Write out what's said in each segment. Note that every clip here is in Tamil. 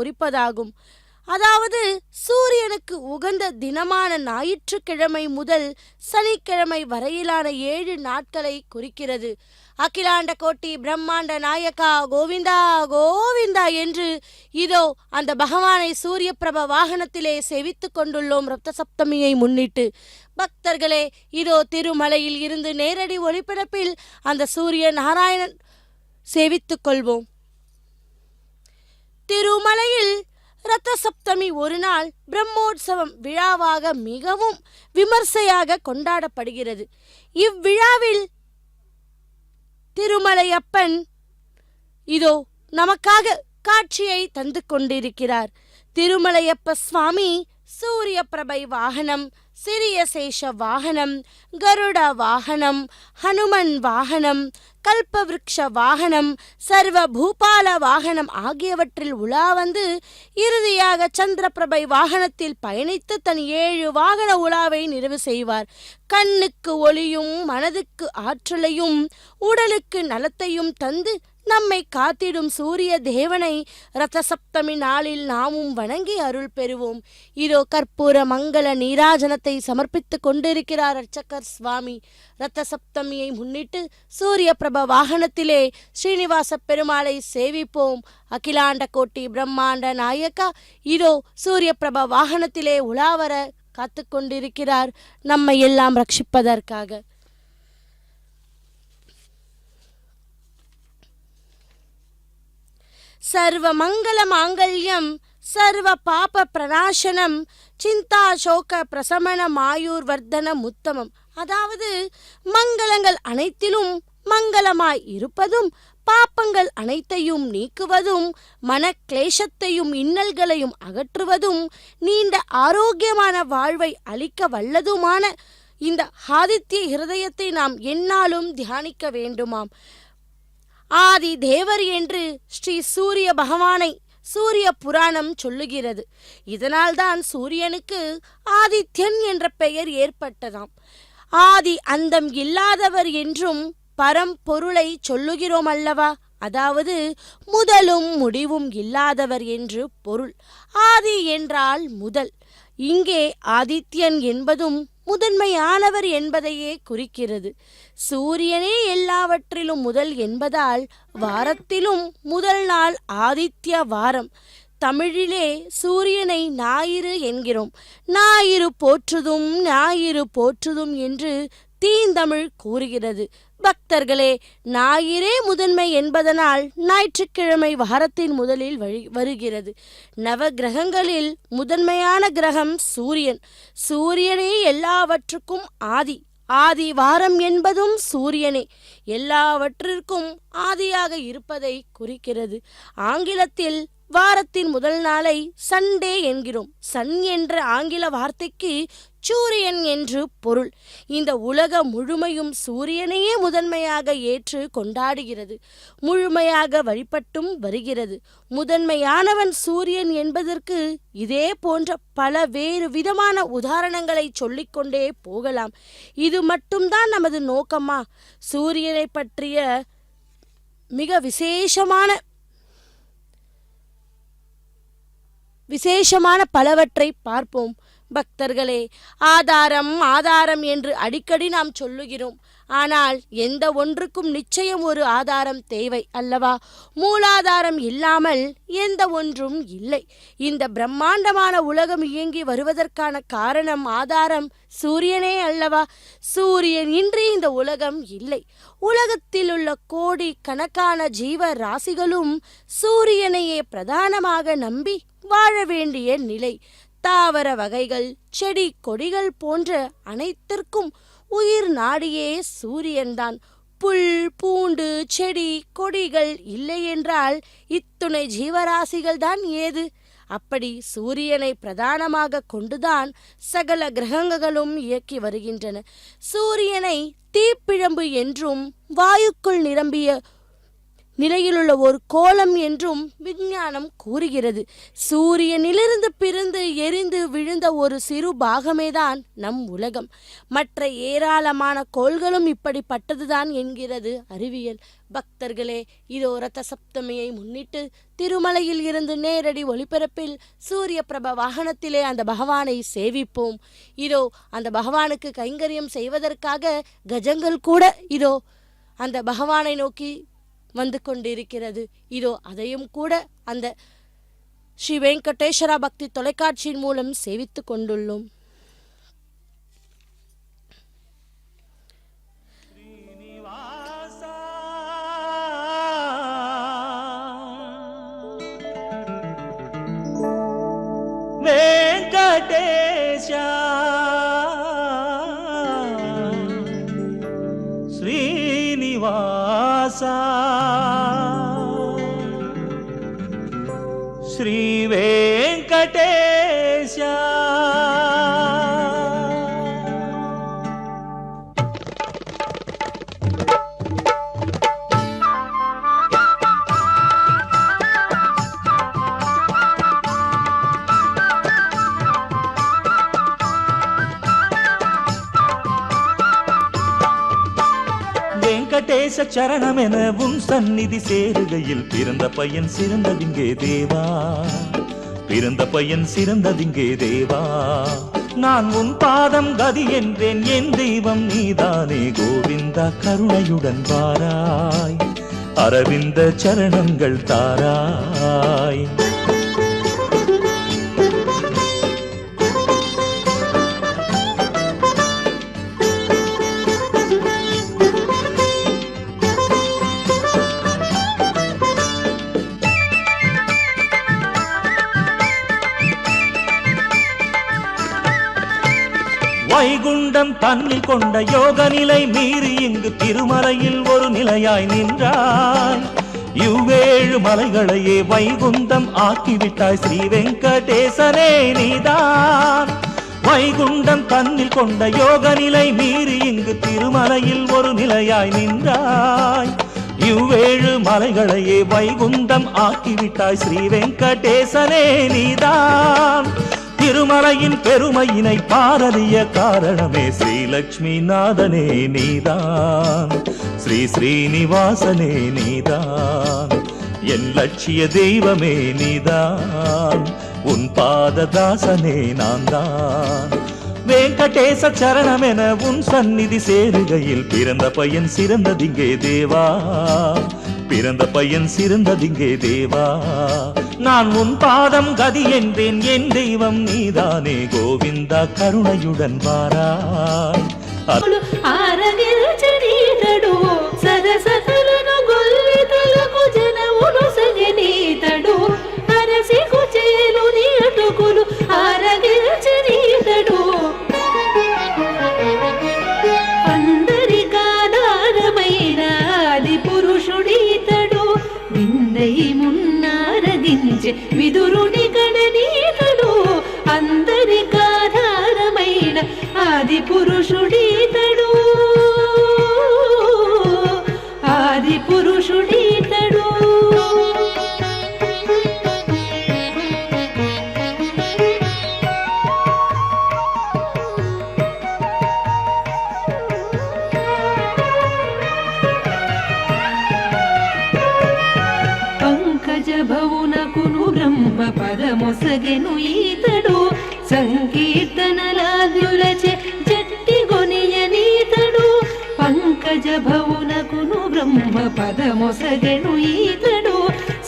குறிப்பதாகும். அதாவது சூரியனுக்கு உகந்த தினமான ஞாயிற்றுக்கிழமை முதல் சனிக்கிழமை வரையிலான 7 நாட்களை குறிக்கிறது. அகிலாண்ட கோட்டி பிரம்மாண்ட நாயகா கோவிந்தா கோவிந்தா என்று இதோ அந்த பகவானை சூரிய பிரப வாகனத்திலே சேவித்துக் கொண்டுள்ளோம் ரத்த சப்தமியை முன்னிட்டு. பக்தர்களே, இதோ திருமலையில் இருந்து நேரடி ஒளிபரப்பில் அந்த சூரிய நாராயணன் சேவித்துக் கொள்வோம். திருமலையில் ரத்த சப்தமி ஒரு நாள் பிரம்மோற்சவம் விழாவாக மிகவும் விமர்சையாக கொண்டாடப்படுகிறது. இவ்விழாவில் திருமலையப்பன் இதோ நமக்காக காட்சியை தந்து கொண்டிருக்கிறார். திருமலையப்ப சுவாமி சூரிய பிரபை வாகனம், சிறிய சேஷ வாகனம், கருட வாகனம், ஹனுமன் வாகனம், கல்பவிருக்ஷ வாகனம், சர்வ பூபால வாகனம் ஆகியவற்றில் உலா வந்து இறுதியாக சந்திரபிரபை வாகனத்தில் பயணித்து தன் 7 வாகன உலாவை நிறைவு செய்வார். கண்ணுக்கு ஒளியும் மனதுக்கு ஆற்றலையும் உடலுக்கு நலத்தையும் தந்து நம்மை காத்திடும் சூரிய தேவனை ரத சப்தமி நாளில் நாமும் வணங்கி அருள் பெறுவோம். இதோ கற்பூர மங்கள நீராஜனத்தை சமர்ப்பித்துக் கொண்டிருக்கிறார் அர்ச்சகர் சுவாமி. ரத்த சப்தமியை முன்னிட்டு சூரிய பிரப வாகனத்திலே ஸ்ரீனிவாச பெருமாளை சேவிப்போம். அகிலாண்ட கோட்டி பிரம்மாண்ட நாயக்கா இதோ சூரிய பிரப வாகனத்திலே உலாவர காத்து கொண்டிருக்கிறார் நம்மை எல்லாம் ரட்சிப்பதற்காக. சர்வ மங்கள மாங்கல்யம் சர்வ பாப பிரணாசனம் சிந்தா சோக பிரசமன மாயூர் வர்தன முத்தமம். அதாவது மங்களங்கள் அனைத்திலும் மங்களமாய் இருப்பதும், பாப்பங்கள் அனைத்தையும் நீக்குவதும், மன கிளேசத்தையும் இன்னல்களையும் அகற்றுவதும், நீண்ட ஆரோக்கியமான வாழ்வை அளிக்க வல்லதுமான இந்த ஆதித்ய ஹிருதயத்தை நாம் எந்நாளும் தியானிக்க வேண்டுமாம். ஆதி தேவர் என்று ஸ்ரீ சூரிய பகவானை சூரிய புராணம் சொல்லுகிறது. இதனால்தான் சூரியனுக்கு ஆதித்யன் என்ற பெயர் ஏற்பட்டதாம். ஆதி அந்தம் இல்லாதவர் என்றும் பரம்பொருளை சொல்லுகிறோம் அல்லவா? அதாவது முதலும் முடிவும் இல்லாதவர் என்று பொருள். ஆதி என்றால் முதல். இங்கே ஆதித்யன் என்பதும் முதன்மையானவர் என்பதையே குறிக்கிறது. சூரியனே எல்லாவற்றிலும் முதல் என்பதால் வாரத்திலும் முதல் நாள் ஆதித்ய வாரம். தமிழிலே சூரியனை ஞாயிறு என்கிறோம். ஞாயிறு போற்றுதும் ஞாயிறு போற்றுதும் என்று தீந்தமிழ் கூறுகிறது. பக்தர்களே, ஞாயிறே முதன்மை என்பதனால் ஞாயிற்றுக்கிழமை வாரத்தின் முதலில் வருகிறது. நவ கிரகங்களில் முதன்மையான கிரகம் சூரியன். சூரியனே எல்லாவற்றுக்கும் ஆதி. ஆதி வாரம் என்பதும் சூரியனே எல்லாவற்றிற்கும் ஆதியாக இருப்பதை குறிக்கிறது. ஆங்கிலத்தில் வாரத்தின் முதல் நாளை சண்டே என்கிறோம். சன் என்ற ஆங்கில வார்த்தைக்கு சூரியன் என்று பொருள். இந்த உலகம் முழுமையும் சூரியனையே முதன்மையாக ஏற்று கொண்டாடுகிறது, முழுமையாக வழிபட்டும் வருகிறது. முதன்மையானவன் சூரியன் என்பதற்கு இதே போன்ற பல வேறு விதமான உதாரணங்களை சொல்லிக்கொண்டே போகலாம். இது மட்டும்தான் நமது நோக்கமா? சூரியனை பற்றிய மிக விசேஷமான பலவற்றை பார்ப்போம். பக்தர்களே, ஆதாரம் ஆதாரம் என்று அடிக்கடி நாம் சொல்லுகிறோம். ஆனால் எந்த ஒன்றுக்கும் நிச்சயம் ஒரு ஆதாரம் தேவை அல்லவா? மூலாதாரம் இல்லாமல் எந்த ஒன்றும் இல்லை. இந்த பிரம்மாண்டமான உலகம் இயங்கி வருவதற்கான காரணம் ஆதாரம் சூரியனே அல்லவா? சூரியன் இன்றி இந்த உலகம் இல்லை. உலகத்தில் உள்ள கோடி கணக்கான ஜீவ ராசிகளும் சூரியனையே பிரதானமாக நம்பி வாழ வேண்டிய நிலை. தாவர வகைகள், செடி கொடிகள் போன்ற அனைத்திற்கும் உயிர் நாடியே சூரியன்தான். புல் பூண்டு செடி கொடிகள் இல்லை என்றால் இத்துணை ஜீவராசிகள் தான் ஏது? அப்படி சூரியனை பிரதானமாக கொண்டுதான் சகல கிரகங்களும் இயக்கி வருகின்றன. சூரியனை தீப்பிழம்பு என்றும் வாயுக்குள் நிரம்பிய நிலையிலுள்ள ஒரு கோலம் என்றும் விஞ்ஞானம் கூறுகிறது. சூரியனிலிருந்து பிரிந்து எரிந்து விழுந்த ஒரு சிறு பாகமேதான் நம் உலகம். மற்ற ஏராளமான கோள்களும் இப்படிப்பட்டதுதான் என்கிறது அறிவியல். பக்தர்களே, இதோ ரத சப்தமியை முன்னிட்டு திருமலையில் இருந்து நேரடி ஒளிபரப்பில் சூரிய பிரப வாகனத்திலே அந்த பகவானை சேவிப்போம். இதோ அந்த பகவானுக்கு கைங்கரியம் செய்வதற்காக கஜங்கள் கூட இதோ அந்த பகவானை நோக்கி வந்து கொண்டிருக்கிறது. இதோ அதையும் கூட அந்த ஸ்ரீ வெங்கடேஸ்வரா பக்தி தொலைக்காட்சியின் மூலம் சேவித்து கொண்டுள்ளோம். வெங்கடேஷா ஸ்ரீனிவாசா ஸ்ரீ வெங்கடேஷா வெங்கடேச சரணமென உன் சந்நிதி சேருகையில் பிறந்த பையன் சிறந்ததிங்கே தேவா, பிறந்த பையன் சிறந்ததிங்கே தேவா. நான் உன் பாதம் கதி என்றேன், என் தெய்வம் நீதானே கோவிந்தா. கருணையுடன் வாராய், அரவிந்த சரணங்கள் தாராய். வைகுண்டம் தன்னில் கொண்ட யோக நிலை மீறி இங்கு திருமலையில் ஒரு நிலையாய் நின்றாய். இவ்வேழு மலைகளையே வைகுண்டம் ஆக்கிவிட்டாய் ஸ்ரீ வெங்கடேசனே நீதான். வைகுண்டம் தன்னில் கொண்ட யோக நிலை மீறி இங்கு திருமலையில் ஒரு நிலையாய் நின்றாய். இவ்வேழு மலைகளையே வைகுண்டம் ஆக்கிவிட்டாய் ஸ்ரீ வெங்கடேசனே நீதான். திருமலையின் பெருமையினை பாரறிய காரணமே ஸ்ரீலக்ஷ்மி நாதனே நீதான், ஸ்ரீ ஸ்ரீனிவாசனே நீதான். என் லட்சிய தெய்வமே நீதான், உன் பாததாசனே நான் தான். வெங்கடேச சரணமென உன் சந்நிதி சேருகையில் பிறந்த பையன் சிறந்ததிங்கே தேவா, பிறந்த பையன் சிறந்ததிங்கே தேவா. நான் உன் பாதம் கதி என்றேன், என் தெய்வம் நீதானே கோவிந்தா. கருணையுடன் வாராய். విదురుని గణనీతడు అందరికాధారమైన ఆది పురుషుడీతడు, ఆది పురుషుడీతడు. భవునకును బ్రహ్మ పదమొసగెను ఈతడు, సంకీర్తనలాద్యులచే జట్టి గొనియనీతడు. పంకజ భవునకును బ్రహ్మ పదమొసగెను ఈతడు,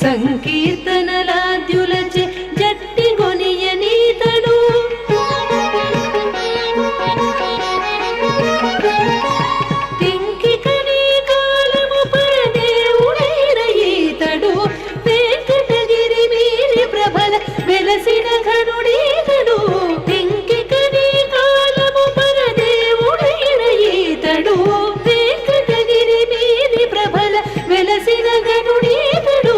సంకీర్తనలాద్యులచే జట్టి గొనియనీతడు. వెలసిన ఘనుడీతడు, వెంకికని కాలము పరదేవుడైన ఈతడు. వెంకటగిరి మీది ప్రభల వెలసిన ఘనుడీతడు.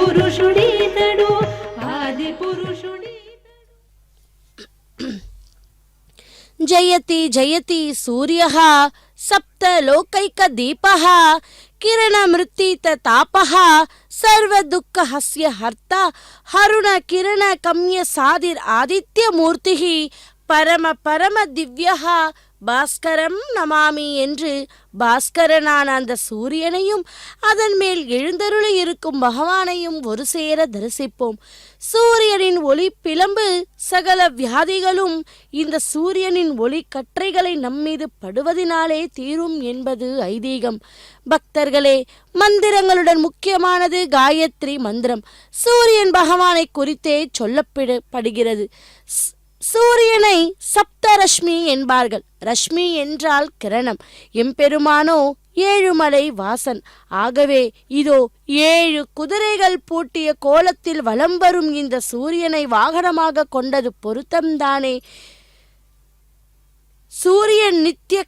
పురుషుడీతడు ఆది పురుషుడీ జయతి జయతి సూర్యః సప్తలోకైక దీపః కిరణమృత్తిత తాపః సర్వదుఃఖహస్య హర్త హరుణ కిరణ కమ్య సాదిర్ ఆదిత్యమూర్తిః பரம பரம திவ்யஹா பாஸ்கரம் நமாமி என்று பாஸ்கரனான அந்த சூரியனையும் அதன் மேல் எழுந்தருளி இருக்கும் பகவானையும் ஒரு சேர தரிசிப்போம். சூரியனின் ஒளி பிளம்பு சகல வியாதிகளும் இந்த சூரியனின் ஒளி கற்றைகளை நம்மீது படுவதினாலே தீரும் என்பது ஐதீகம். பக்தர்களே, மந்திரங்களுடன் முக்கியமானது காயத்ரி மந்திரம். சூரியன் பகவானை குறித்தே சொல்லப்படுகிறது. சூரியனை சப்தரஷ்மி என்பார்கள். ரஷ்மி என்றால் கிரணம். எம்பெருமானோ ஏழுமலை வாசன். ஆகவே இதோ 7 குதிரைகள் பூட்டிய கோலத்தில் வலம் வரும் இந்த சூரியனை வாகனமாக கொண்டது பொருத்தம்தானே. சூரியன் நித்திய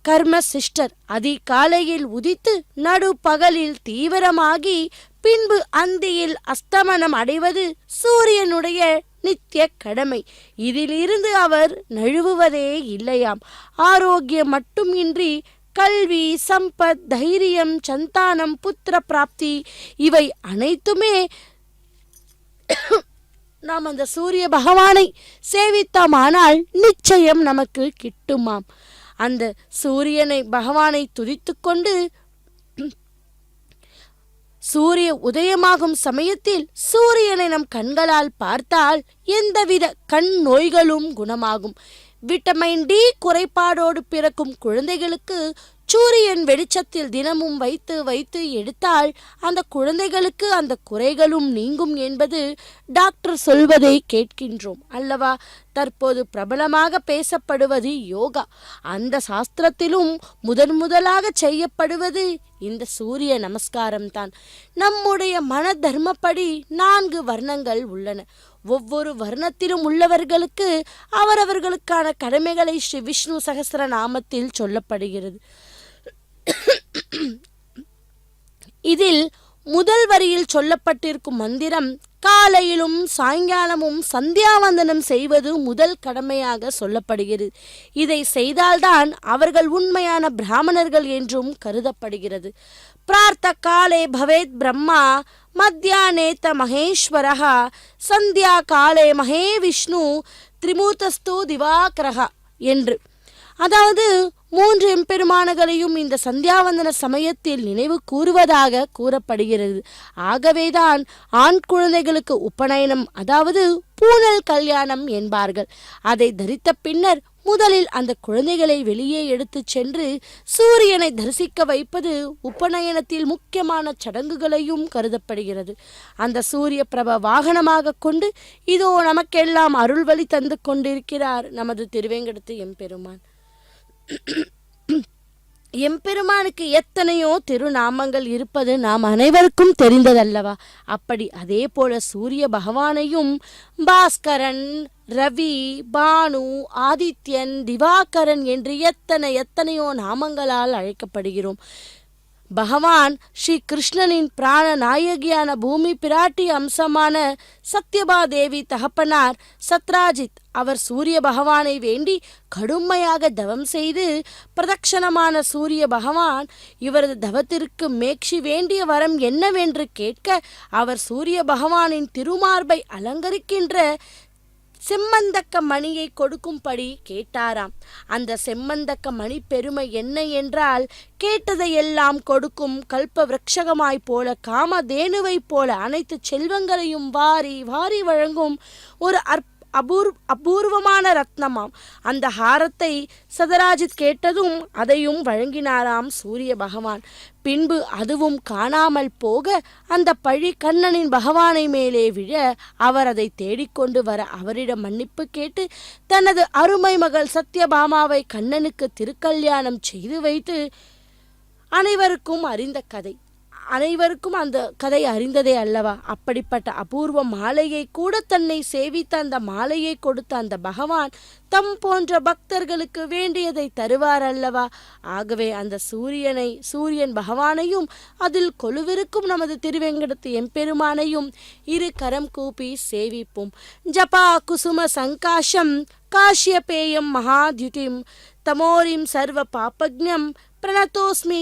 கர்ம சிஷ்டர். அதிகாலையில் உதித்து நடு பகலில் தீவிரமாகி பின்பு அந்தியில் அஸ்தமனம் அடைவது சூரியனுடைய நித்திய கடமை. இதிலிருந்து அவர் நழுவுவதே இல்லையாம். ஆரோக்கியம் மட்டும் இன்றி கல்வி, சம்பத், தைரியம், சந்தானம், புத்திர பிராப்தி இவை அனைத்துமே நாம் அந்த சூரிய பகவானை சேவித்தோமானால் நிச்சயம் நமக்கு கிட்டுமாம். அந்த சூரியனை பகவானை துதித்து கொண்டு சூரிய உதயமாகும் சமயத்தில் சூரியனை நம் கண்களால் பார்த்தால் எந்தவித கண் நோய்களும் குணமாகும். விட்டமின் டி குறைபாடோடு பிறக்கும் குழந்தைகளுக்கு சூரியன் வெளிச்சத்தில் தினமும் வைத்து வைத்து எடுத்தால் அந்த குழந்தைகளுக்கு அந்த குறைகளும் நீங்கும் என்பது டாக்டர் சொல்வதை கேட்கின்றோம் அல்லவா. தற்போது பிரபலமாக பேசப்படுவது யோகா. அந்த சாஸ்திரத்திலும் முதலாக செய்யப்படுவது இந்த சூரிய நமஸ்காரம்தான். நம்முடைய மன தர்மப்படி 4 வர்ணங்கள் உள்ளன. ஒவ்வொரு வர்ணத்திலும் உள்ளவர்களுக்கு அவரவர்களுக்கான கடமைகளை ஸ்ரீ விஷ்ணு சகஸ்ர நாமத்தில் சொல்லப்படுகிறது. இதில் முதல் வரியில் சொல்லப்பட்டிருக்கும் மந்திரம் காலையிலும் சாயங்காலமும் சந்தியாவந்தனம் செய்வது முதல் கடமையாக சொல்லப்படுகிறது. இதை செய்தால்தான் அவர்கள் உண்மையான பிராமணர்கள் என்றும் கருதப்படுகிறது. பிரார்த்த காலே பவேத் பிரம்மா மத்தியானேத மகேஸ்வரஹ சந்தியா காலே மகே விஷ்ணு திரிமூர்த்தஸ்து திவாகரஹ என்று. அதாவது 3 எம்பெருமான்களையும் இந்த சந்தியாவந்தன சமயத்தில் நினைவு கூறுவதாக கூறப்படுகிறது. ஆகவேதான் ஆண் குழந்தைகளுக்கு உபநயனம், அதாவது பூணல் கல்யாணம் என்பார்கள். அதை தரித்த பின்னர் முதலில் அந்த குழந்தைகளை வெளியே எடுத்து சென்று சூரியனை தரிசிக்க வைப்பது உபநயனத்தில் முக்கியமான சடங்குகளையும் கருதப்படுகிறது. அந்த சூரிய பிரப வாகனமாக கொண்டு இதோ நமக்கெல்லாம் அருள்வழி தந்து கொண்டிருக்கிறார் நமது திருவேங்கடத்து எம்பெருமான். எம்பெருமானுக்கு எத்தனையோ திருநாமங்கள் இருப்பது நாம் அனைவருக்கும் தெரிந்ததல்லவா. அப்படி அதே போல சூரிய பகவானையும் பாஸ்கரன், ரவி, பானு, ஆதித்யன், திவாகரன் என்று எத்தனையோ நாமங்களால் அழைக்கப்படுகிறோம். பகவான் ஸ்ரீ கிருஷ்ணனின் பிராண நாயகியான பூமி பிராட்டி அம்சமான சத்யபாதேவி தகப்பனார் சத்ராஜித் அவர் சூரிய பகவானை வேண்டி கடுமையாக தவம் செய்து பிரதட்சணமான சூரிய பகவான் இவரது தவத்திற்கு மேக்ஷி வேண்டிய வரம் என்னவென்று கேட்க அவர் சூரிய பகவானின் திருமார்பை அலங்கரிக்கின்ற செம்மந்தக்க மணியை கொடுக்கும்படி கேட்டாராம். அந்த செம்மந்தக்க மணி பெருமை என்ன என்றால், கேட்டதையெல்லாம் கொடுக்கும் கல்ப விரக்ஷகமாய் போல காமதேனுவை போல அனைத்து செல்வங்களையும் வாரி வாரி வழங்கும் ஒரு அபூர்வமான ரத்னமாம். அந்த ஹாரத்தை சதராஜித் கேட்டதும் அதையும் வழங்கினாராம் சூரிய பகவான். பின்பு அதுவும் காணாமல் போக அந்த பழி கண்ணனின் பகவானை மேலே விழ அவர் அதை தேடிக்கொண்டு வர அவரிடம் மன்னிப்பு கேட்டு தனது அருமை மகள் சத்யபாமாவை கண்ணனுக்கு திருக்கல்யாணம் செய்து வைத்து அனைவருக்கும் அறிந்த கதை. அனைவருக்கும் அந்த கதை அறிந்ததே அல்லவா? அப்படிப்பட்ட அபூர்வ மாலையை கூட தன்னை சேவித்த அந்த மாலையை கொடுத்த அந்த பகவான் தம் போன்ற பக்தர்களுக்கு வேண்டியதை தருவார் அல்லவா? ஆகவே அந்த சூரியன் பகவானையும் அதில் கொலுவிருக்கும் நமது திருவேங்கடத்து எம்பெருமானையும் இரு கரம் கூப்பி சேவிப்போம். ஜபா குசும சங்காஷம் காஷ்யபேயம் மகாத்யுதிம் தமோரிம் சர்வ பாபக்ஞம் பிரணதோஸ்மி